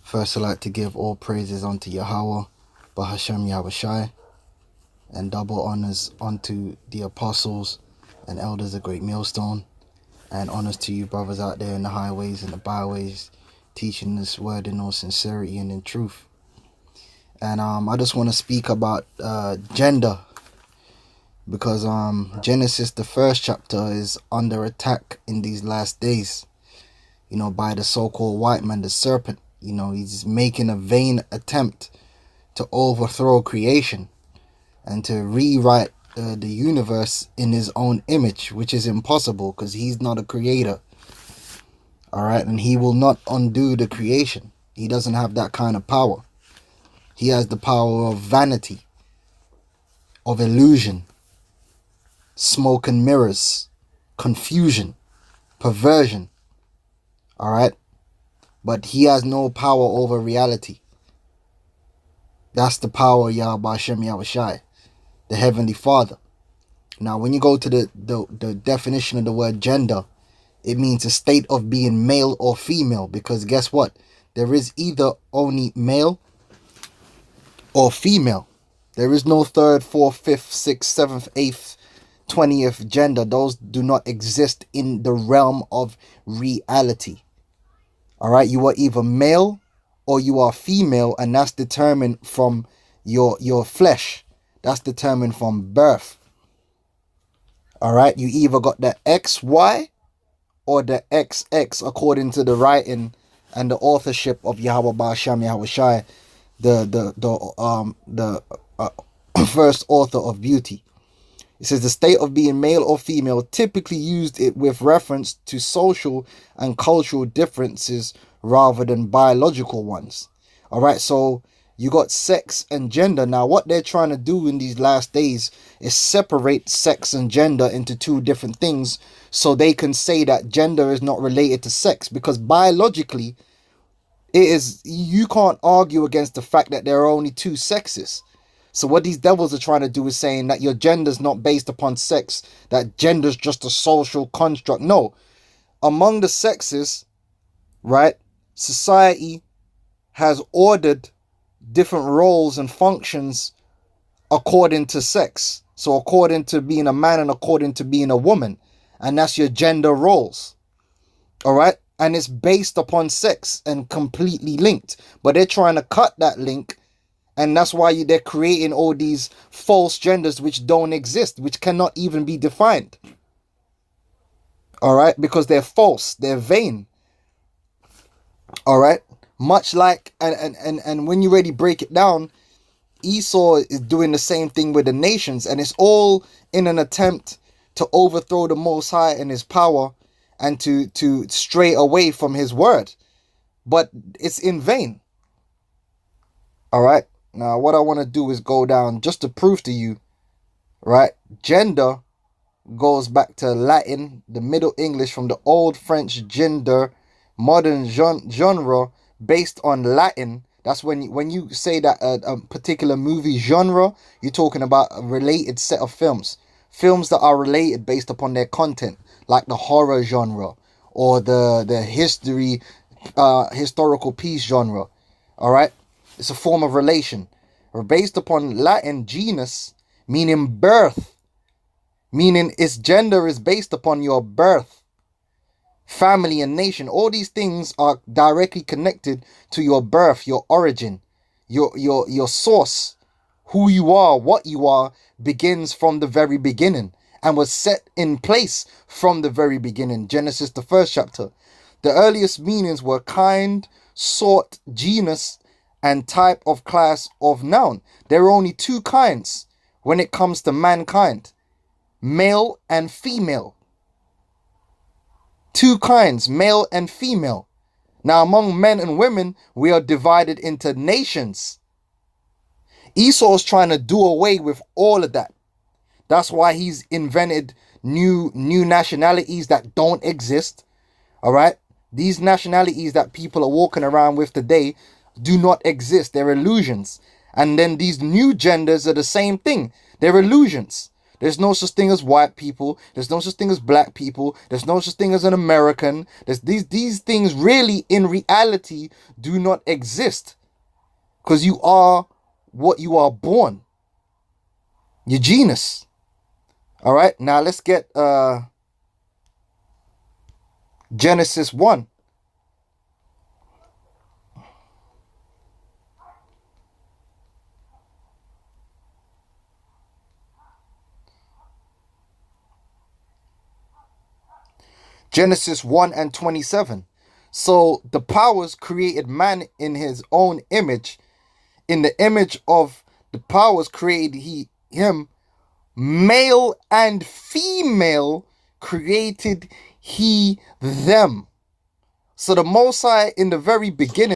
First, I'd like to give all praises unto Yahweh, Bahashem Yahushai, and double honors unto the apostles and elders of Great Millstone, and honors to you brothers out there in the highways and the byways, teaching this word in all sincerity and in truth. And I just want to speak about gender, because Genesis, the first chapter, is under attack in these last days, you know, by the so-called white man, the serpent. You know, he's making a vain attempt to overthrow creation and to rewrite the universe in his own image, which is impossible because he's not a creator. All right, and he will not undo the creation. He doesn't have that kind of power. He has the power of vanity, of illusion, smoke and mirrors, confusion, perversion. All right, but he has no power over reality. That's the power of Yahweh Hashem Yahushai, the Heavenly Father. Now, when you go to the definition of the word gender, it means a state of being male or female, because guess what? There is either only male or female. There is no third, fourth, fifth, sixth, seventh, eighth, 20th gender. Those do not exist in the realm of reality. All right, you are either male or you are female, and that's determined from your flesh. That's determined from birth. All right, you either got the XY or the XX, according to the writing and the authorship of Yahweh Ba'asham Yahushai, the first author of beauty. It says the state of being male or female, typically used it with reference to social and cultural differences rather than biological ones. All right, so you got sex and gender. Now, what they're trying to do in these last days is separate sex and gender into two different things, so they can say that gender is not related to sex, because biologically, it is. You can't argue against the fact that there are only two sexes. So what these devils are trying to do is saying that your gender is not based upon sex, that gender is just a social construct. No, among the sexes, right, society has ordered different roles and functions according to sex. So according to being a man and according to being a woman. And that's your gender roles. All right. And it's based upon sex and completely linked. But they're trying to cut that link. And that's why they're creating all these false genders which don't exist, which cannot even be defined. All right, because they're false, they're vain. All right, much like, and when you really break it down, Esau is doing the same thing with the nations, and it's all in an attempt to overthrow the Most High and his power and to stray away from his word. But it's in vain. All right. Now, what I want to do is go down just to prove to you, right? Gender goes back to Latin, the Middle English from the Old French gender, modern genre based on Latin. That's when you say that a particular movie genre, you're talking about a related set of films. Films that are related based upon their content, like the horror genre or the historical piece genre. All right? It's a form of relation. Or based upon Latin genus, meaning birth. Meaning its gender is based upon your birth, family, and nation. All these things are directly connected to your birth, your origin, your source. Who you are, what you are, begins from the very beginning and was set in place from the very beginning. Genesis, the first chapter. The earliest meanings were kind, sort, genus, and type of class of noun. There are only two kinds when it comes to mankind. Male and female. Two kinds, male and female. Now, among men and women, we are divided into nations. Esau is trying to do away with all of that. That's why he's invented new nationalities that don't exist. All right? These nationalities that people are walking around with today do not exist. They're illusions. And then these new genders are the same thing. They're illusions. There's no such thing as white people. There's no such thing as black people. There's no such thing as an American. These things really, in reality, do not exist. Because you are what you are born. Your genus. All right, now let's get Genesis 1. Genesis 1 and 27. So the powers created man in his own image. In the image of the powers created him. Male and female created he them. So the Most High in the very beginning